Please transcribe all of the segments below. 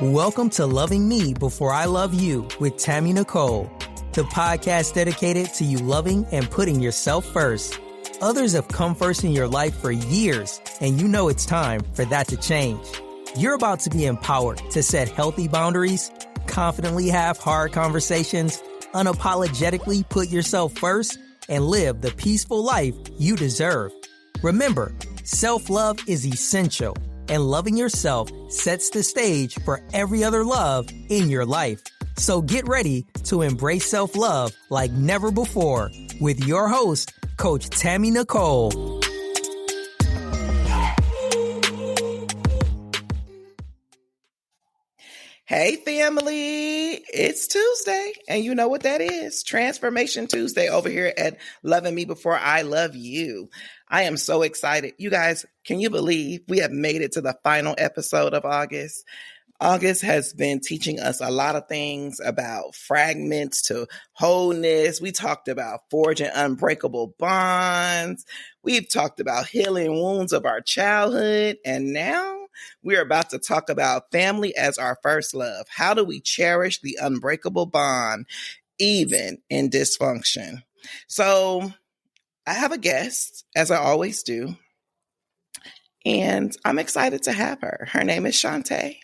Welcome to Loving Me Before I Love You with Tammy Nicole, the podcast dedicated to you loving and putting yourself first. Others have come first in your life for years, and you know it's time for that to change. You're about to be empowered to set healthy boundaries, confidently have hard conversations, unapologetically put yourself first, and live the peaceful life you deserve. Remember, self-love is essential, and loving yourself sets the stage for every other love in your life. So get ready to embrace self-love like never before with your host, Coach Tammy Nicole. Hey family, it's Tuesday, and you know what that is. Transformation Tuesday over here at Loving Me Before I Love You. I am so excited. You guys, can you believe we have made it to the final episode of August? August has been teaching us a lot of things about fragments to wholeness. We talked about forging unbreakable bonds. We've talked about healing wounds of our childhood. And now we're about to talk about family as our first love. How do we cherish the unbreakable bond, even in dysfunction? So I have a guest, as I always do, and I'm excited to have her. Her name is Shantai.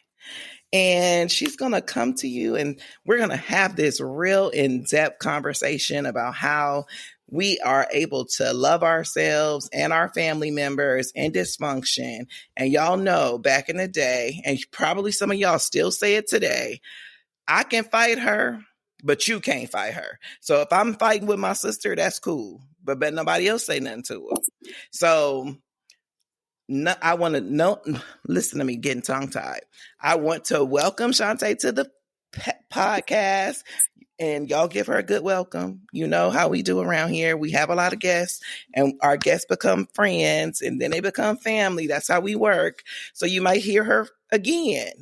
And she's going to come to you and we're going to have this real in-depth conversation about how we are able to love ourselves and our family members in dysfunction. And y'all know back in the day, and probably some of y'all still say it today, I can fight her, but you can't fight her. So if I'm fighting with my sister, that's cool. But nobody else say nothing to her. So I want to know, listen to me getting tongue tied. I want to welcome Shantai to the podcast, and y'all give her a good welcome. You know how we do around here. We have a lot of guests, and our guests become friends, and then they become family. That's how we work. So you might hear her again.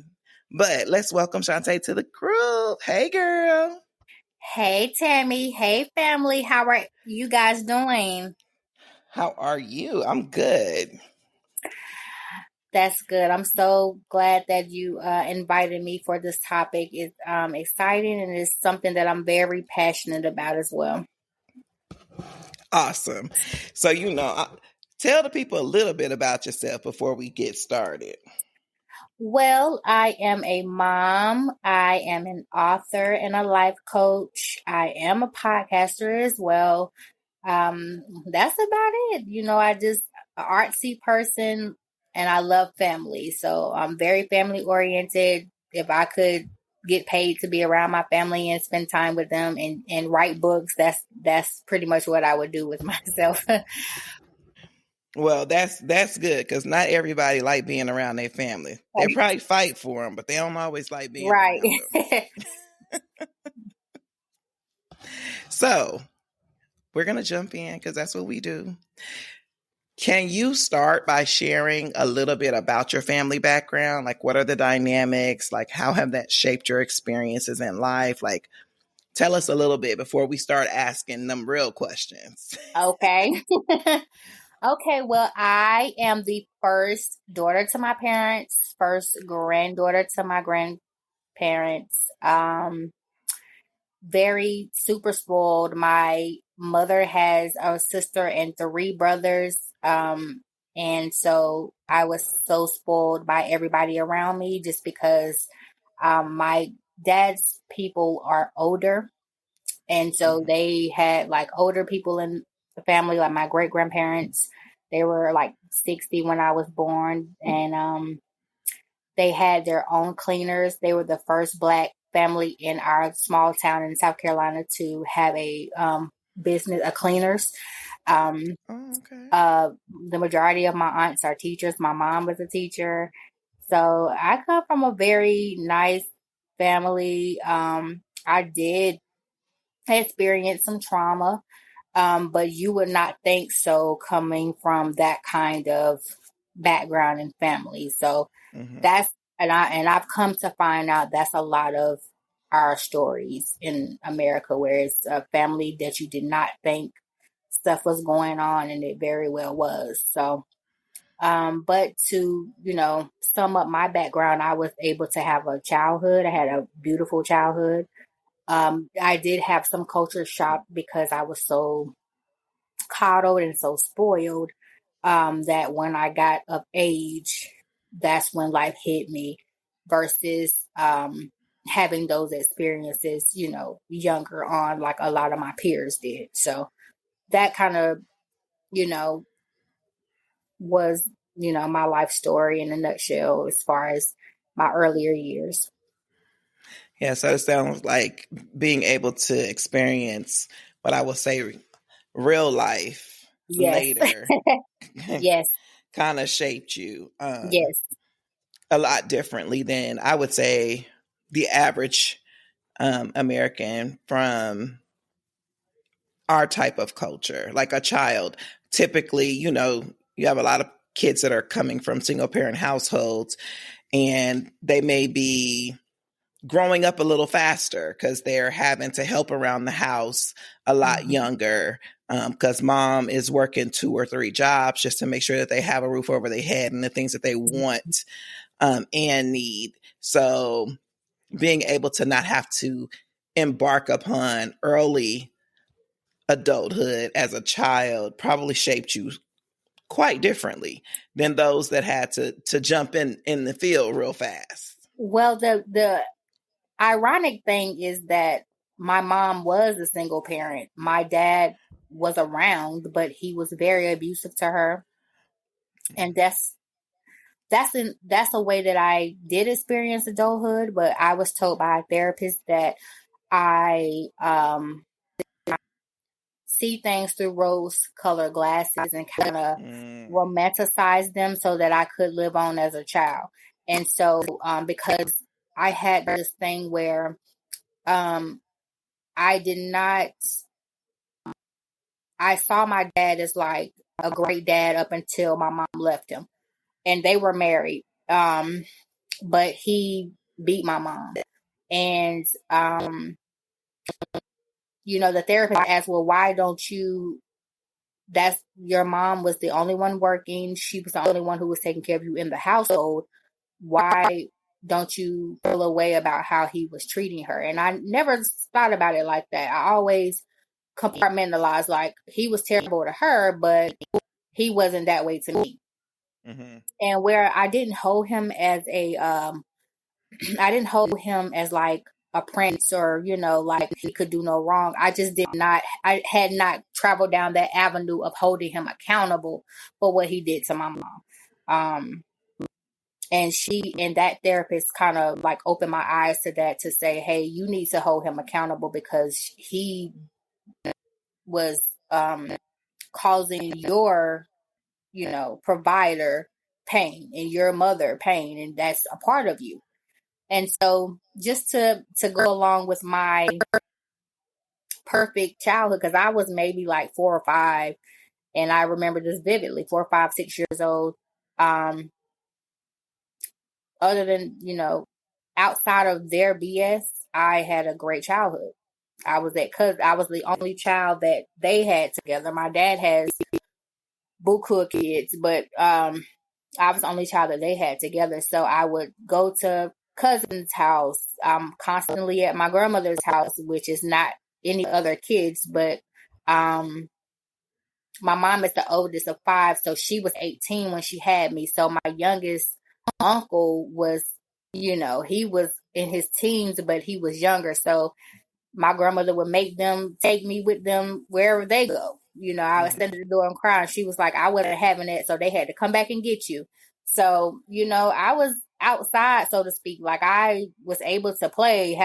But let's welcome Shantai to the group. Hey, girl. Hey, Tammy. Hey, family. How are you guys doing? How are you? I'm good. That's good. I'm so glad that you invited me for this topic. It's exciting, and it's something that I'm very passionate about as well. Awesome. So, tell the people a little bit about yourself before we get started. Well, I am a mom. I am an author and a life coach. I am a podcaster as well. That's about it. I just an artsy person. And I love family. So I'm very family oriented. If I could get paid to be around my family and spend time with them and write books, that's pretty much what I would do with myself. Well, that's good because not everybody like being around their family. They probably fight for them, but they don't always like being right. around them. So we're going to jump in because that's what we do. Can you start by sharing a little bit about your family background? Like, what are the dynamics? Like, how have that shaped your experiences in life? Like, tell us a little bit before we start asking them real questions. Okay. Okay. Well, I am the first daughter to my parents, first granddaughter to my grandparents. Very super spoiled. My mother has a sister and 3 brothers. And so I was so spoiled by everybody around me just because my dad's people are older. And so they had like older people in the family, like my great grandparents. They were like 60 when I was born. And they had their own cleaners. They were the first Black family in our small town in South Carolina to have a business, a cleaners. The majority of my aunts are teachers. My mom was a teacher. So I come from a very nice family. I did experience some trauma, but you would not think so coming from that kind of background and family. So I've come to find out that's a lot of our stories in America, where it's a family that you did not think stuff was going on, and it very well was. So But to, sum up my background, I was able to have a childhood. I had a beautiful childhood. I did have some culture shock because I was so coddled and so spoiled, that when I got of age, that's when life hit me versus having those experiences, younger on, like a lot of my peers did. So that kind of, you know, was, my life story in a nutshell as far as my earlier years. Yeah, so it sounds like being able to experience what I would say real life Yes. later Yes. kind of shaped you Yes. a lot differently than I would say the average American from our type of culture. Like a child, typically, you have a lot of kids that are coming from single parent households, and they may be growing up a little faster because they're having to help around the house a lot younger, because mom is working 2 or 3 jobs just to make sure that they have a roof over their head and the things that they want and need. So being able to not have to embark upon early adulthood as a child probably shaped you quite differently than those that had to jump in the field real fast. Well, the ironic thing is that my mom was a single parent. My dad was around, but he was very abusive to her. And that's a way that I did experience adulthood, but I was told by a therapist that I see things through rose colored glasses and kind of romanticize them so that I could live on as a child. And so because I had this thing where I did not, I saw my dad as like a great dad up until my mom left him, and they were married. But he beat my mom. And, the therapist asked, well, why don't you, that's your mom was the only one working. She was the only one who was taking care of you in the household. Why don't you feel a way about how he was treating her? And I never thought about it like that. I always compartmentalized, like, he was terrible to her, but he wasn't that way to me. Mm-hmm. And where I didn't hold him as I didn't hold him as like a prince or, like he could do no wrong. I had not traveled down that avenue of holding him accountable for what he did to my mom. And that therapist kind of like opened my eyes to that, to say, hey, you need to hold him accountable because he was causing your, provider pain and your mother pain, and that's a part of you. And so just to go along with my perfect childhood, because I was maybe like 4 or 5, and I remember this vividly, 4, 5, 6 years old. Other than, outside of their BS, I had a great childhood. I was the only child that they had together. My dad has buku kids, but I was the only child that they had together. So I would go to cousin's house. I'm constantly at my grandmother's house, which is not any other kids, but my mom is the oldest of 5, so she was 18 when she had me. So my youngest uncle was, he was in his teens, but he was younger. So my grandmother would make them take me with them wherever they go. I would stand at the door and cry, and she was like, I wasn't having it, so they had to come back and get you. So, I was outside, so to speak. Like, I was able to play,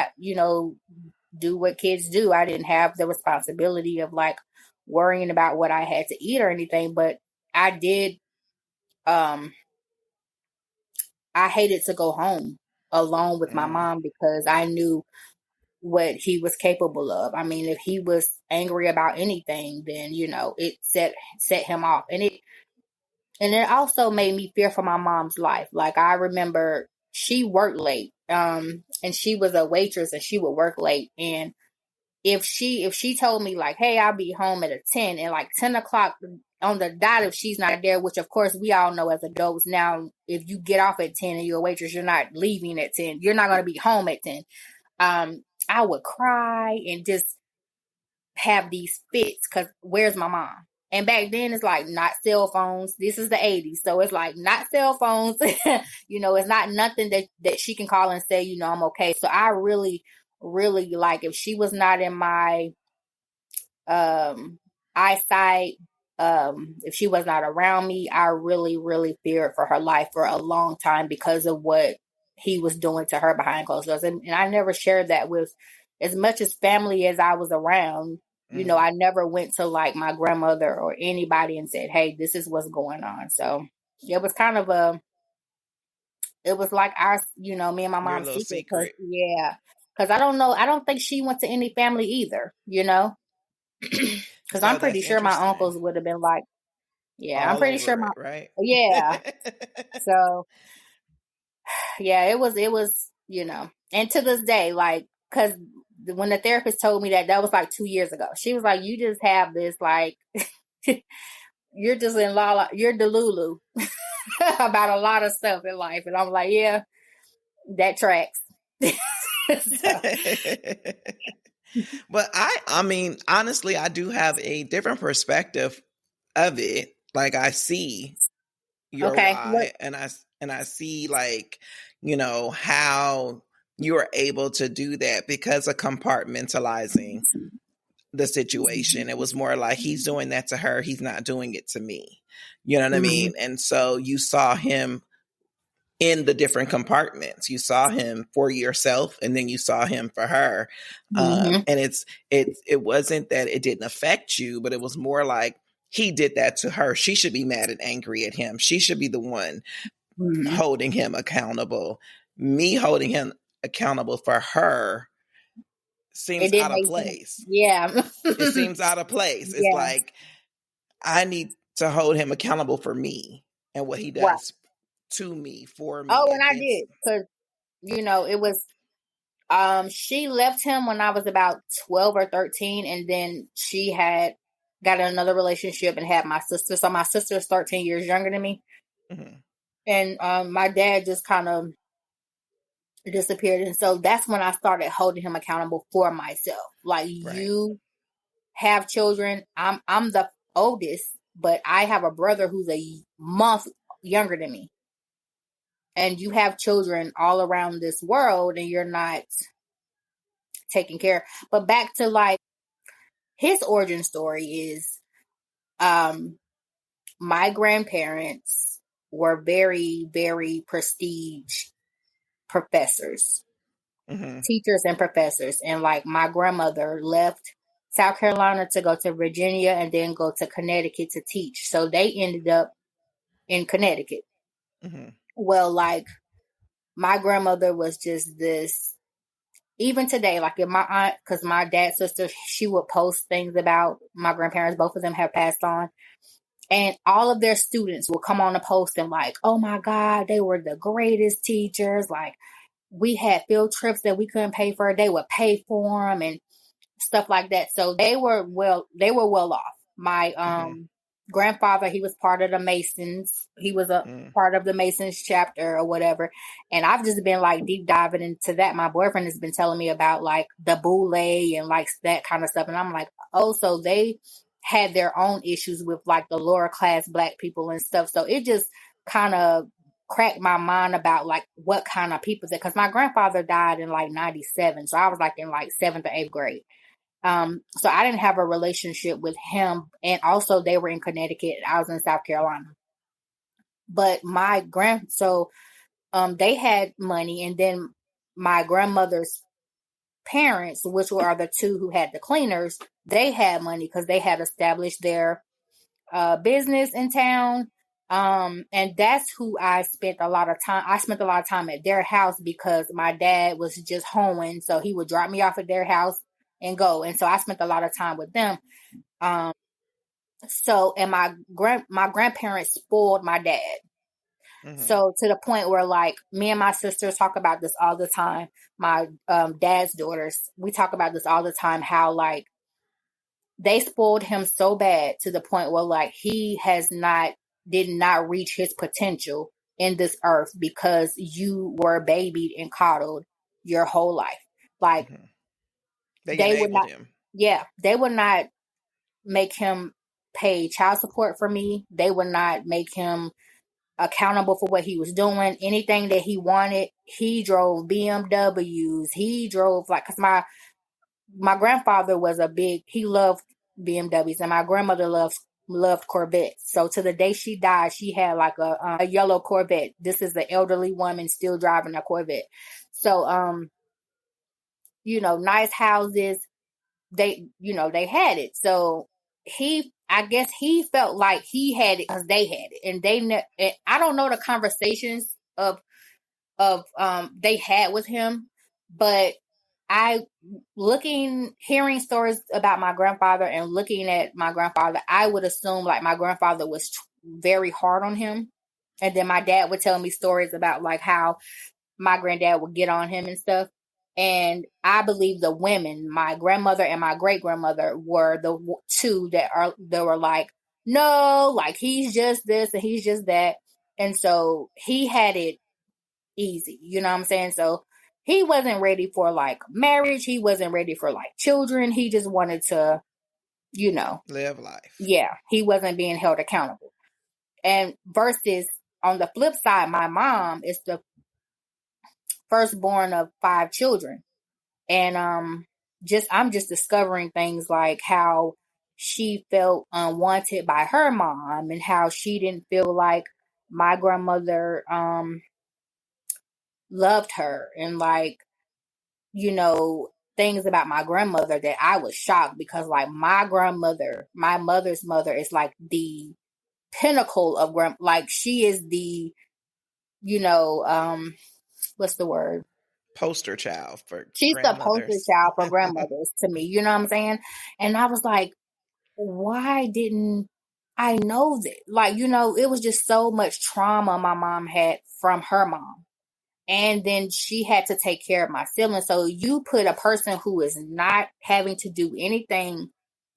do what kids do. I didn't have the responsibility of like worrying about what I had to eat or anything, but I did, I hated to go home alone with my mom because I knew what he was capable of. I mean, if he was angry about anything, then, it set him off. And it also made me fear for my mom's life. Like, I remember she worked late, and she was a waitress and she would work late. And if she told me like, hey, I'll be home at 10, and like 10 o'clock on the dot if she's not there, which of course we all know as adults now, if you get off at 10 and you're a waitress, you're not leaving at 10. You're not going to be home at 10. I would cry and just have these fits because where's my mom? And back then it's like not cell phones. This is the 80s. So it's like not cell phones. It's not nothing that she can call and say, I'm okay. So I really, really like if she was not in my eyesight, if she was not around me, I really, really feared for her life for a long time because of what he was doing to her behind closed doors. And I never shared that with as much as family as I was around. I never went to like my grandmother or anybody and said, hey, this is what's going on. So it was kind of it was like our, me and my mom's secret. Yeah. Cause I don't know. I don't think she went to any family either, Cause I'm pretty sure my uncles would have been like, yeah, I'm pretty sure right. Yeah. So yeah, it was, and to this day, like, cause when the therapist told me that was like 2 years ago, she was like, you just have this, like, you're just you're delulu about a lot of stuff in life. And I'm like, yeah, that tracks. But I mean, honestly, I do have a different perspective of it. Like I see your why, and I see like, how you're able to do that because of compartmentalizing the situation. It was more like he's doing that to her, he's not doing it to me. You know what I mean? And so you saw him in the different compartments. You saw him for yourself, and then you saw him for her. And it wasn't that it didn't affect you, but it was more like he did that to her. She should be mad and angry at him. She should be the one holding him accountable. Me holding him accountable for her seems out of place. Yeah. It seems out of place. It's like, I need to hold him accountable for me and what he does to me, for me. Oh, and I did. Because, it was, she left him when I was about 12 or 13. And then she had got in another relationship and had my sister. So my sister is 13 years younger than me. And my dad just kind of disappeared. And so that's when I started holding him accountable for myself. Like, you have children. I'm the oldest, but I have a brother who's a month younger than me. And you have children all around this world and you're not taking care. But back to like his origin story is my grandparents were very, very prestige professors, teachers and professors. And like my grandmother left South Carolina to go to Virginia and then go to Connecticut to teach. So they ended up in Connecticut. Well, like my grandmother was just this, even today, like if my aunt, because my dad's sister, she would post things about my grandparents. Both of them have passed on. And all of their students will come on a post and like, oh my God, they were the greatest teachers. Like we had field trips that we couldn't pay for. They would pay for them and stuff like that. So they were well off. My grandfather, he was part of the Masons. He was a part of the Masons chapter or whatever. And I've just been like deep diving into that. My boyfriend has been telling me about like the boule and like that kind of stuff. And I'm like, oh, so they had their own issues with like the lower class Black people and stuff. So it just kind of cracked my mind about like what kind of people that, because my grandfather died in like 97. So I was like in like 7th or 8th grade. So I didn't have a relationship with him. And also they were in Connecticut. I was in South Carolina. But they had money. And then my grandmother's parents, which were the two who had the cleaners, they had money because they had established their business in town. And that's who I spent a lot of time. I spent a lot of time at their house because my dad was just home. So he would drop me off at their house and go. And so I spent a lot of time with them. And my grandparents spoiled my dad. So to the point where like me and my sisters talk about this all the time. My dad's daughters, we talk about this all the time, how like they spoiled him so bad to the point where like he did not reach his potential in this earth because you were babied and coddled your whole life. Like They they would enabled not, him. they would not make him pay child support for me. They would not make him accountable for what he was doing. Anything that he wanted, he drove BMWs. He drove like, cause my grandfather was he loved BMWs, and my grandmother loved Corvettes. So to the day she died, she had like a yellow Corvette. This is an elderly woman still driving a Corvette. So nice houses. They had it. So I guess he felt like he had it because they had it, and I don't know the conversations of they had with him, but hearing stories about my grandfather and looking at my grandfather, I would assume like my grandfather was very hard on him. And then my dad would tell me stories about like how my granddad would get on him and stuff. And I believe the women, my grandmother and my great grandmother, were the two that were like, no, like he's just this and he's just that. And so he had it easy, you know what I'm saying? So he wasn't ready for like marriage. He wasn't ready for like children. He just wanted to, live life. Yeah, he wasn't being held accountable. And versus on the flip side, my mom is the firstborn of 5 children. And I'm just discovering things like how she felt unwanted by her mom and how she didn't feel like my grandmother loved her, and like, things about my grandmother that I was shocked because like my grandmother, my mother's mother, is like the pinnacle of like she is the, what's the word? Poster child for She's the poster grandmothers. child for grandmothers to me. You know what I'm saying? And I was like, why didn't I know that? Like, it was just so much trauma my mom had from her mom. And then she had to take care of my siblings. So you put a person who is not having to do anything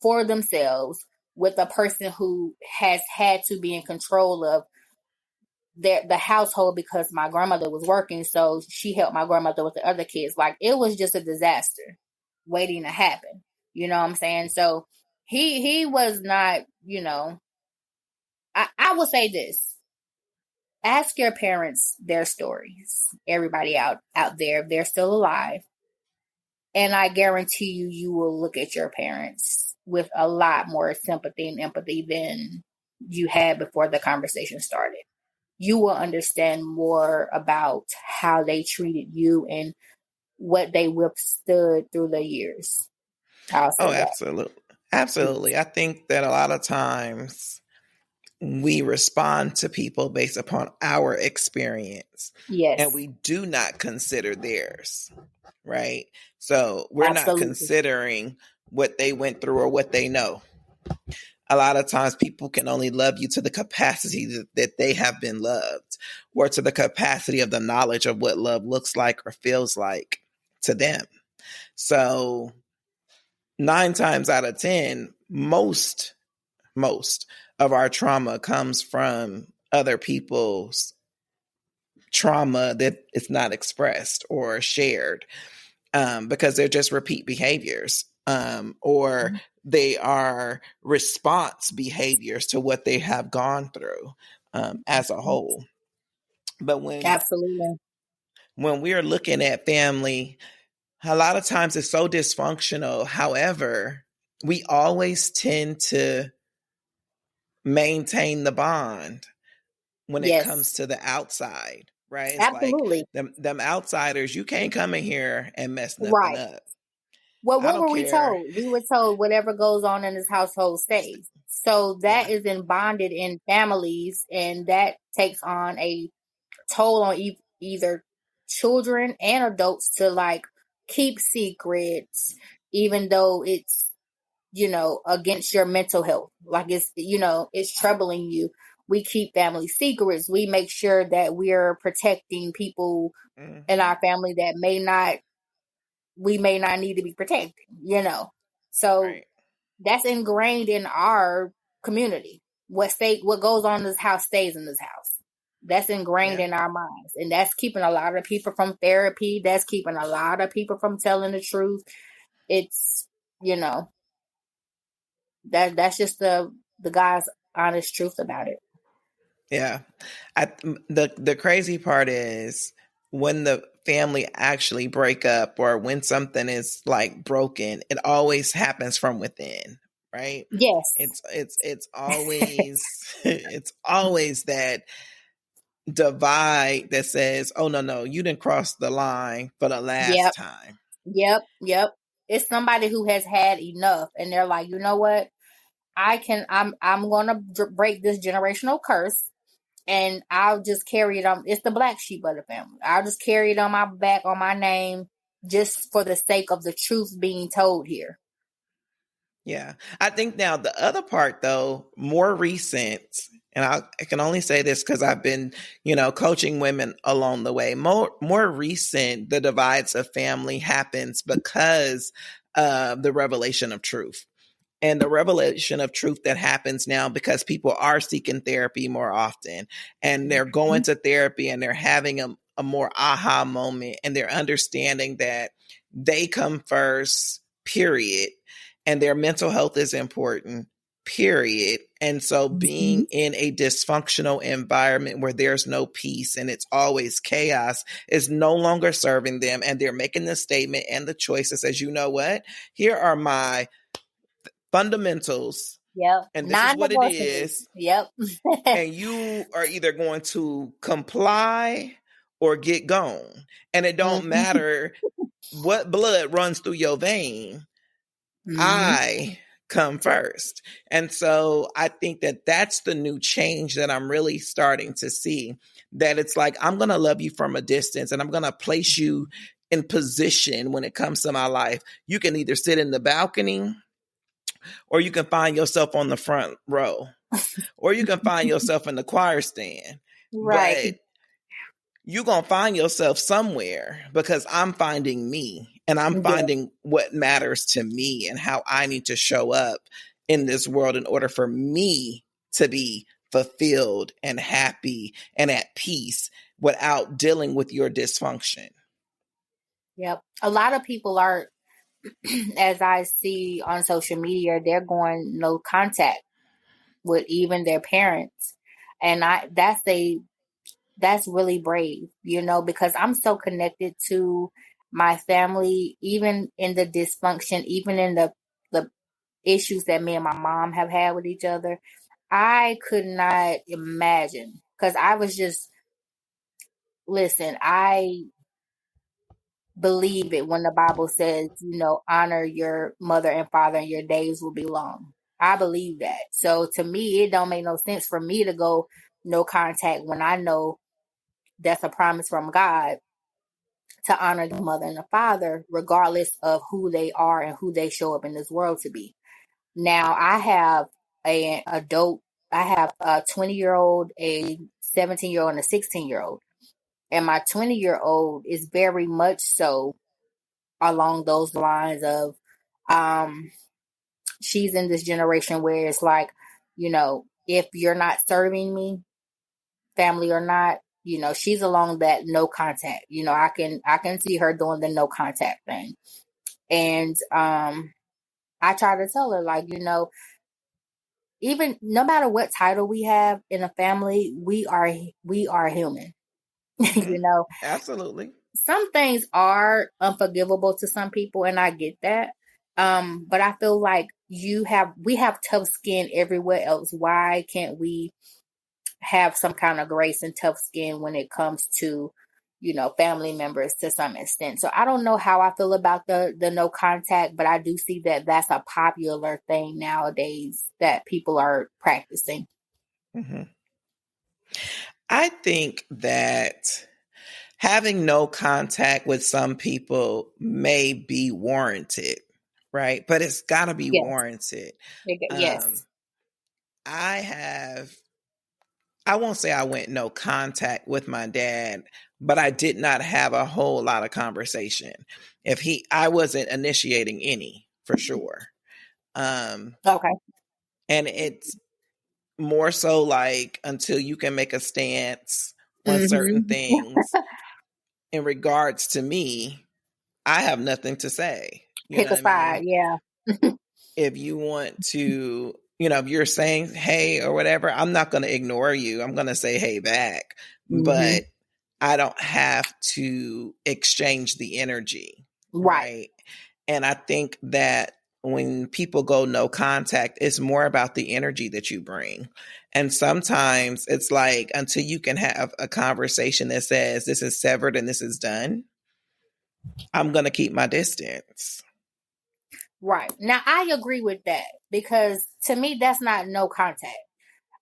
for themselves with a person who has had to be in control of the household because my grandmother was working. So she helped my grandmother with the other kids. Like, it was just a disaster waiting to happen. You know what I'm saying? So he was not, I will say this. Ask your parents their stories. Everybody out there, if they're still alive. And I guarantee you will look at your parents with a lot more sympathy and empathy than you had before the conversation started. You will understand more about how they treated you and what they withstood through the years. I'll say that. Absolutely. Absolutely. I think that a lot of times we respond to people based upon our experience. Yes. And we do not consider theirs, right? So we're Absolutely. not considering what they went through or what they know. A lot of times people can only love you to the capacity that they have been loved, or to the capacity of the knowledge of what love looks like or feels like to them. So 9 times out of 10, most of our trauma comes from other people's trauma that is not expressed or shared, because they're just repeat behaviors, or they are response behaviors to what they have gone through as a whole. But Absolutely. when we are looking at family, a lot of times it's so dysfunctional. However, we always tend to maintain the bond when it comes to the outside, right? It's Absolutely. like them outsiders, you can't come in here and mess nothing up. Well, what were we told? We were told whatever goes on in this household stays. So that is bonded in families, and that takes on a toll on either children and adults to like keep secrets, even though it's, against your mental health. Like it's troubling you. We keep family secrets. We make sure that we're protecting people in our family that we may not need to be protected, So That's ingrained in our community. What goes on in this house stays in this house. That's ingrained Yeah. in our minds. And that's keeping a lot of people from therapy. That's keeping a lot of people from telling the truth. It's, you know, that's just the guy's honest truth about it. Yeah. The crazy part is when the family actually break up or when something is like broken, it always happens from within, right? Yes. It's always it's always that divide that says, "Oh no, you didn't cross the line for the last Yep. time." Yep. It's somebody who has had enough and they're like, you know what? I'm going to break this generational curse and I'll just carry it on. It's the black sheep of the family. I'll just carry it on my back, on my name, just for the sake of the truth being told here. Yeah. I think now the other part though, more recent, and I can only say this because I've been, coaching women along the way. More recent, the divides of family happens because of the revelation of truth. And the revelation of truth that happens now because people are seeking therapy more often and they're going to therapy and they're having a more aha moment and they're understanding that they come first, period. And their mental health is important, period. And so being in a dysfunctional environment where there's no peace and it's always chaos is no longer serving them. And they're making the statement and the choices as, you know what, here are my fundamentals. Yep. And this is what it Non-negotiable. is. Yep. And you are either going to comply or get gone. And it don't matter what blood runs through your vein. I come first. And so I think that that's the new change that I'm really starting to see, that it's like, I'm going to love you from a distance and I'm going to place you in position when it comes to my life. You can either sit in the balcony or you can find yourself on the front row, or you can find yourself in the choir stand. Right. But you're going to find yourself somewhere because I'm finding me and I'm finding what matters to me and how I need to show up in this world in order for me to be fulfilled and happy and at peace without dealing with your dysfunction. Yep. A lot of people are, as I see on social media, they're going no contact with even their parents. And that's really brave, because I'm so connected to my family, even in the dysfunction, even in the issues that me and my mom have had with each other. I could not imagine, because I was just, listen, I believe it when the Bible says, honor your mother and father and your days will be long. I believe that. So to me, it don't make no sense for me to go no contact when I know that's a promise from God to honor the mother and the father, regardless of who they are and who they show up in this world to be. Now I have I have a 20-year-old, a 17-year-old, and a 16-year-old. And my 20-year-old is very much so along those lines of, she's in this generation where it's like, if you're not serving me, family or not, she's along that no contact. I can see her doing the no contact thing. And I try to tell her, like, even no matter what title we have in a family, we are human. Absolutely. Some things are unforgivable to some people, and I get that. But I feel like we have tough skin everywhere else. Why can't we have some kind of grace and tough skin when it comes to, family members to some extent? So I don't know how I feel about the no contact, but I do see that that's a popular thing nowadays that people are practicing. Mm-hmm. I think that having no contact with some people may be warranted, right? But it's got to be warranted. Yes. I won't say I went no contact with my dad, but I did not have a whole lot of conversation. I wasn't initiating any, for sure. Okay. And it's more so like until you can make a stance on certain Mm-hmm. things in regards to me, I have nothing to say. You know Pick a what I mean? side. Yeah. If you want to, if you're saying hey or whatever, I'm not going to ignore you. I'm going to say hey back. Mm-hmm. But I don't have to exchange the energy. Right. Right. And I think that when people go no contact, it's more about the energy that you bring. And sometimes it's like until you can have a conversation that says this is severed and this is done, I'm going to keep my distance. Right. Now, I agree with that because to me, that's not no contact.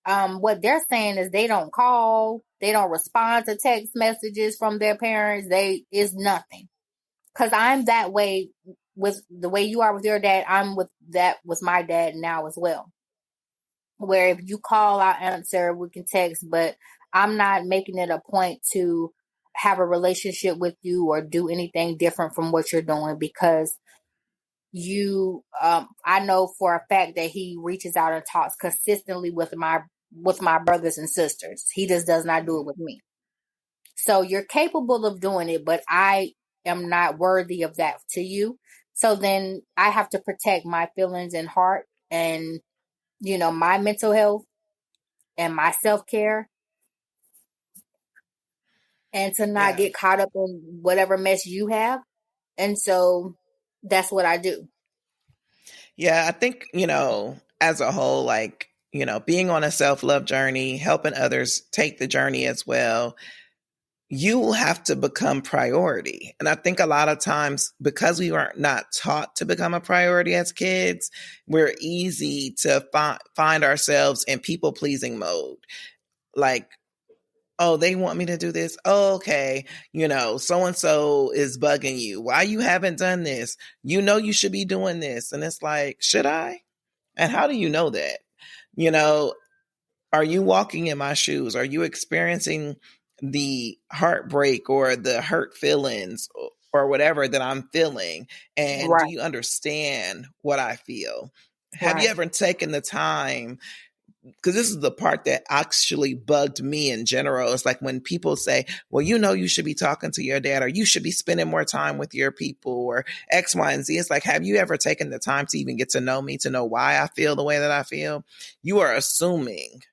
What they're saying is they don't call, they don't respond to text messages from their parents. Is nothing. Cause I'm that way with the way you are with your dad. I'm with my dad now as well. Where if you call, I answer, we can text, but I'm not making it a point to have a relationship with you or do anything different from what you're doing because I know for a fact that he reaches out and talks consistently with my brothers and sisters. He just does not do it with me. So you're capable of doing it, but I am not worthy of that to you. So then I have to protect my feelings and heart and, my mental health and my self-care and to not Yeah. get caught up in whatever mess you have. And so that's what I do. Yeah. I think, as a whole, like, being on a self-love journey, helping others take the journey as well, you will have to become priority. And I think a lot of times because we were not taught to become a priority as kids, we're easy to find ourselves in people pleasing mode. Like, oh, they want me to do this. Oh, okay. So and so is bugging you. Why you haven't done this? You should be doing this. And it's like, should I? And how do you know that? You know, are you walking in my shoes? Are you experiencing the heartbreak or the hurt feelings or whatever that I'm feeling? And do Right. you understand what I feel? Have you Right. ever taken the time? Because this is the part that actually bugged me in general. It's like when people say, well, you should be talking to your dad or you should be spending more time with your people or X, Y, and Z. It's like, have you ever taken the time to even get to know me, to know why I feel the way that I feel? You are assuming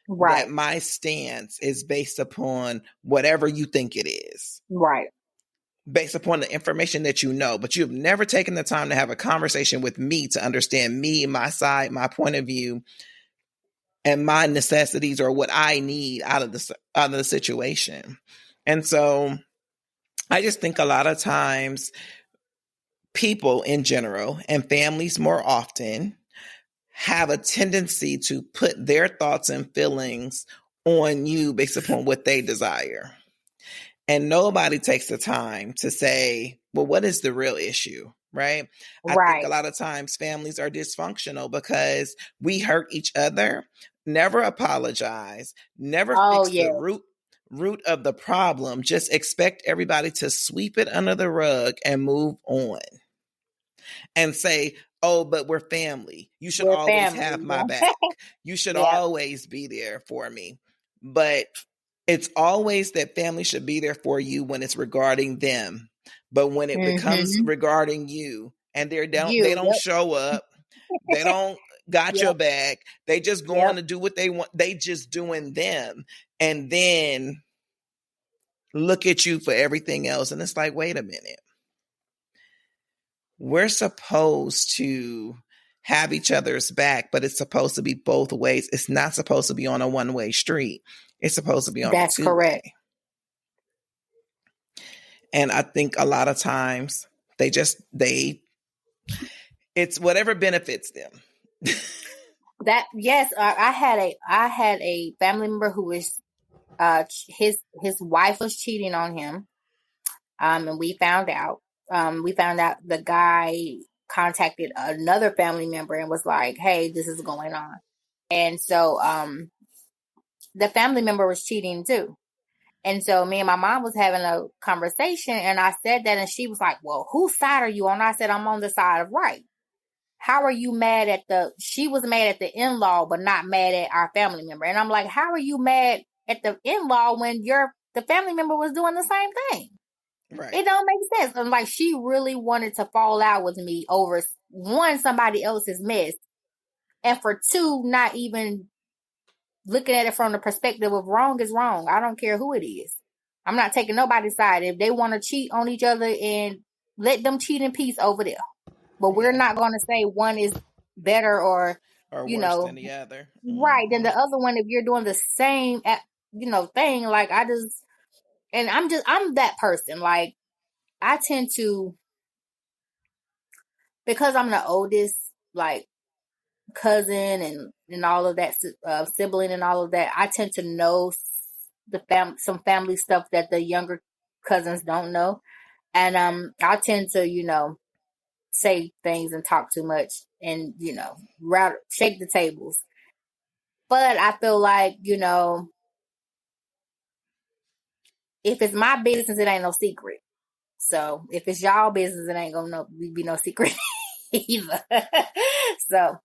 Right. that my stance is based upon whatever you think it is, Right. based upon the information that you know, but you've never taken the time to have a conversation with me to understand me, my side, my point of view, and my necessities or what I need out of the situation. And so I just think a lot of times people in general and families more often have a tendency to put their thoughts and feelings on you based upon what they desire. And nobody takes the time to say, well, what is the real issue? Right. I think a Right. lot of times families are dysfunctional because we hurt each other, never apologize, never Oh, fix the yeah. root of the problem, just expect everybody to sweep it under the rug and move on and say, oh, but we're family. You should We're always have family. my back. You should Yeah. always be there for me. But it's always that family should be there for you when it's regarding them. But when it becomes Mm-hmm. regarding you and they You. don't Yep. show up, they don't got your Yep. back, they just Yep. going to do what they want, they just doing them. And then look at you for everything else. And it's like, wait a minute. We're supposed to have each other's back, but it's supposed to be both ways. It's not supposed to be on a one-way street. It's supposed to be on a That's correct. two-way. And I think a lot of times it's whatever benefits them. Yes, I had a family member who was his wife was cheating on him. And we found out the guy contacted another family member and was like, "Hey, this is going on." And so the family member was cheating too. And so me and my mom was having a conversation and I said that and she was like, "Well, whose side are you on?" I said, "I'm on the side of right." how are you mad at she was mad at the in-law, but not mad at our family member. And I'm like, how are you mad at the in-law when the family member was doing the same thing? Right. It don't make sense. And like, she really wanted to fall out with me over, one, somebody else's mess, and for two, not even looking at it from the perspective of wrong is wrong. I don't care who it is. I'm not taking nobody's side. If they want to cheat on each other, and let them cheat in peace over there. But we're not going to say one is better or worse than the other. Right. Then the other one, if you're doing the same, thing, like I'm that person. Like, I tend to, because I'm the oldest, like, cousin and all of that, sibling and all of that, I tend to know some family stuff that the younger cousins don't know. And I tend to, say things and talk too much and, shake the tables. But I feel like, if it's my business, it ain't no secret. So if it's y'all business, it ain't gonna be no secret either. So.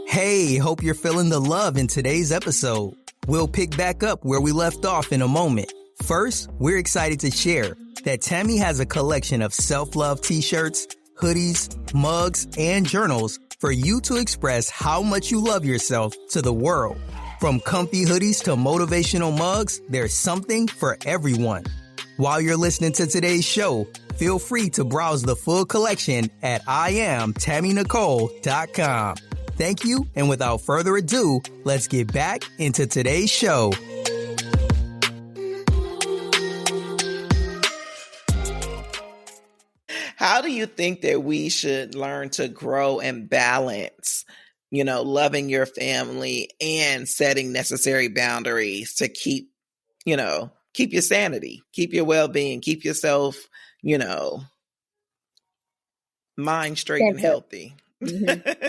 Hey, hope you're feeling the love in today's episode. We'll pick back up where we left off in a moment. First, we're excited to share that Tammy has a collection of self-love t-shirts, hoodies, mugs, and journals for you to express how much you love yourself to the world. From comfy hoodies to motivational mugs, there's something for everyone. While you're listening to today's show, feel free to browse the full collection at IamTammyNicole.com. Thank you, and without further ado, let's get back into today's show. How do you think that we should learn to grow and balance, loving your family and setting necessary boundaries to keep your sanity, keep your well-being, keep yourself, mind straight and healthy? Mm-hmm.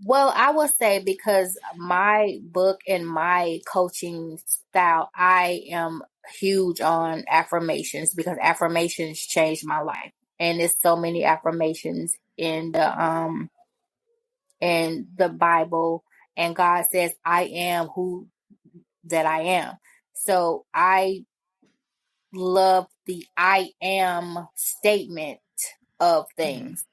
Well, I will say, because my book and my coaching style, I am huge on affirmations, because affirmations changed my life. And there's so many affirmations in the Bible, and God says, I am who that I am. So I love the I am statement of things,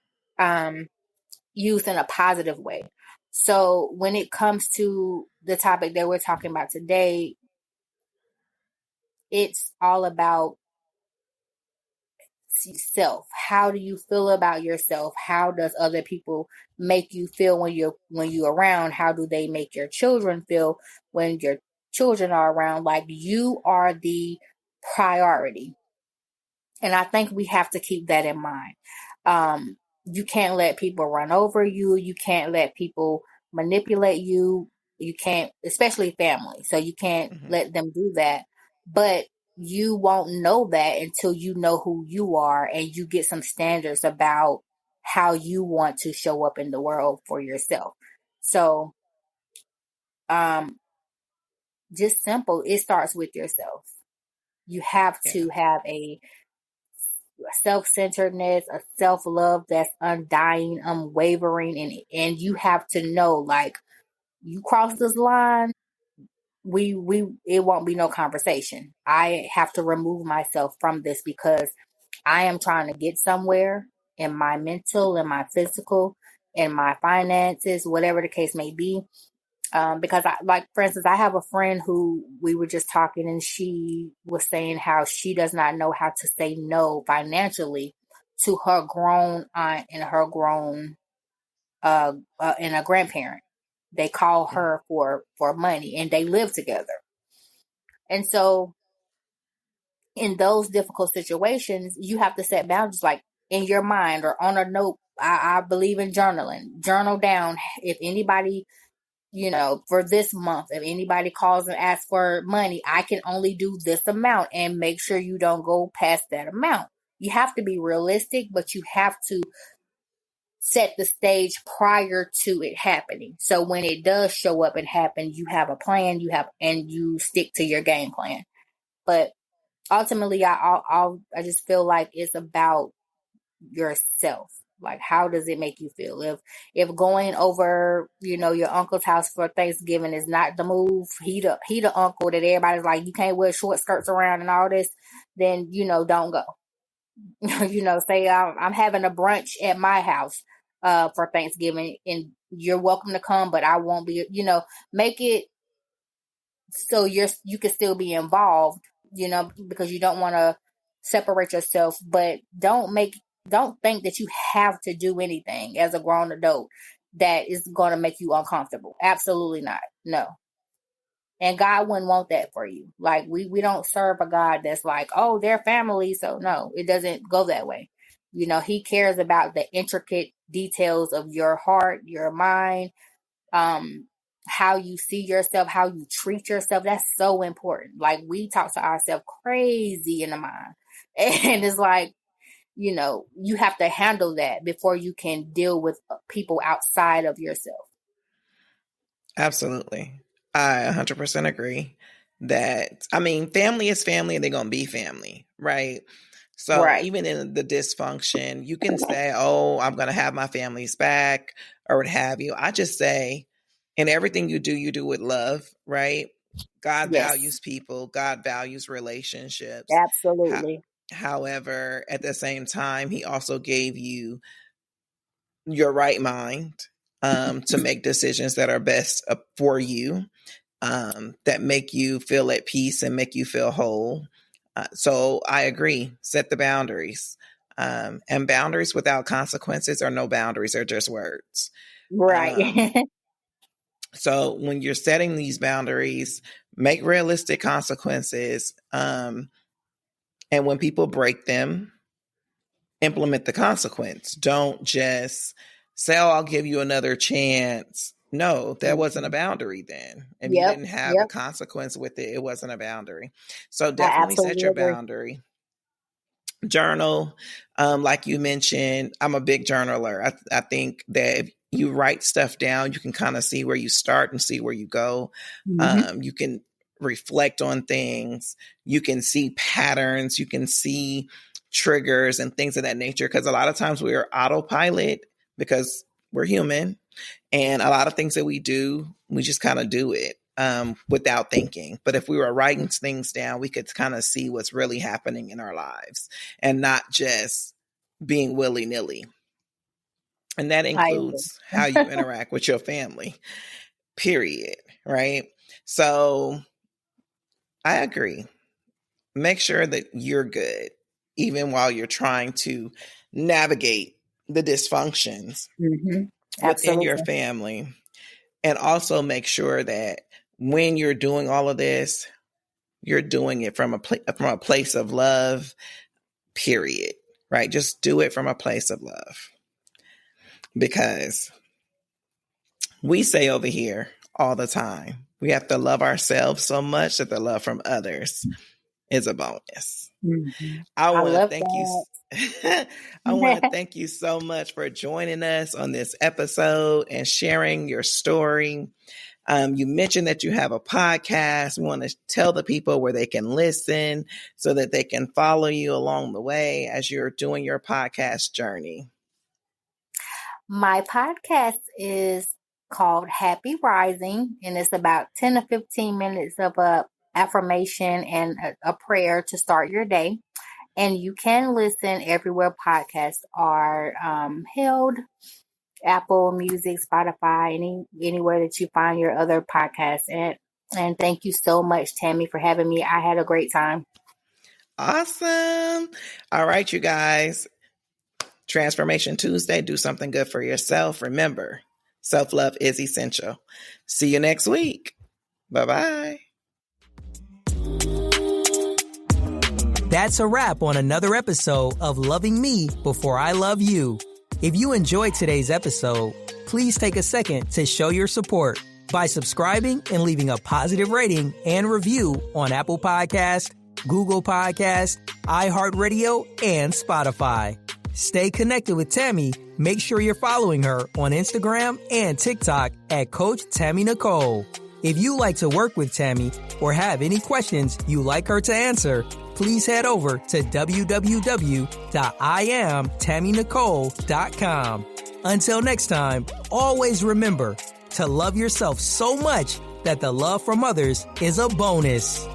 used in a positive way. So when it comes to the topic that we're talking about today, it's all about self. How do you feel about yourself? How does other people make you feel when you're around? How do they make your children feel when your children are around? Like, you are the priority. And I think we have to keep that in mind. You can't let people run over you. You can't let people manipulate you. You can't, especially family. So you can't let them do that. But you won't know that until you know who you are and you get some standards about how you want to show up in the world for yourself. So, just simple. It starts with yourself. You have to have a self-centeredness, a self-love that's undying, unwavering, and you have to know, like, you cross this line, it won't be no conversation. I have to remove myself from this, because I am trying to get somewhere in my mental, in my physical, in my finances, whatever the case may be. Because for instance, I have a friend who we were just talking, and she was saying how she does not know how to say no financially to her grown aunt and her grown, and a grandparent. They call her for money, and they live together. And so in those difficult situations, you have to set boundaries, like in your mind or on a note. I believe in journaling. Journal down. If anybody, for this month, if anybody calls and asks for money, I can only do this amount, and make sure you don't go past that amount. You have to be realistic, but you have to set the stage prior to it happening. So when it does show up and happen, you have a plan, and you stick to your game plan. But ultimately, I just feel like it's about yourself. Like, how does it make you feel? If going over, your uncle's house for Thanksgiving is not the move, he the uncle that everybody's like, you can't wear short skirts around and all this, then don't go. Say I'm having a brunch at my house for Thanksgiving, and you're welcome to come, but I won't be. Make it so you can still be involved. Because you don't want to separate yourself, but don't think that you have to do anything as a grown adult that is going to make you uncomfortable. Absolutely not. No. And God wouldn't want that for you. Like, we don't serve a God that's like, oh, they're family. So no, it doesn't go that way. He cares about the intricate details of your heart, your mind, how you see yourself, how you treat yourself. That's so important. Like, we talk to ourselves crazy in the mind. And it's like, you have to handle that before you can deal with people outside of yourself. Absolutely. I 100% agree that, family is family and they're going to be family, right? So right. Even in the dysfunction, you can say, oh, I'm going to have my family's back or what have you. I just say, in everything you do with love, right? God values people. God values relationships. Absolutely. However, at the same time, he also gave you your right mind to make decisions that are best for you, that make you feel at peace and make you feel whole. So I agree. Set the boundaries. And boundaries without consequences are no boundaries. They're just words. Right. So when you're setting these boundaries, make realistic consequences. And when people break them, implement the consequence. Don't just say, oh, I'll give you another chance. No, that wasn't a boundary then. If you didn't have a consequence with it, it wasn't a boundary. So definitely set your boundary. Journal. Like you mentioned, I'm a big journaler. I think that if you write stuff down, you can kind of see where you start and see where you go. Mm-hmm. You can reflect on things. You can see patterns. You can see triggers and things of that nature. Because a lot of times we're autopilot because we're human. And a lot of things that we do, we just kind of do it without thinking. But if we were writing things down, we could kind of see what's really happening in our lives and not just being willy-nilly. And that includes how you interact with your family, period. Right? So I agree. Make sure that you're good, even while you're trying to navigate the dysfunctions within your family. And also make sure that when you're doing all of this, you're doing it from a place of love, period. Right? Just do it from a place of love. Because we say over here all the time, we have to love ourselves so much that the love from others is a bonus. Mm-hmm. I want to thank you. I want to thank you so much for joining us on this episode and sharing your story. You mentioned that you have a podcast. We want to tell the people where they can listen so that they can follow you along the way as you're doing your podcast journey. My podcast is called Happy Rising, and it's about 10 to 15 minutes of a affirmation and a prayer to start your day. And you can listen everywhere podcasts are held. Apple Music, Spotify, anywhere that you find your other podcasts at. And thank you so much, Tammy, for having me. I had a great time. Awesome. All right, you guys. Transformation Tuesday. Do something good for yourself. Remember, self-love is essential. See you next week. Bye-bye. That's a wrap on another episode of Loving Me Before I Love You. If you enjoyed today's episode, please take a second to show your support by subscribing and leaving a positive rating and review on Apple Podcasts, Google Podcasts, iHeartRadio, and Spotify. Stay connected with Tammy. Make sure you're following her on Instagram and TikTok at Coach Tammy Nicole. If you like to work with Tammy or have any questions you like her to answer, please head over to www.IamTammyNicole.com. Until next time, always remember to love yourself so much that the love from others is a bonus.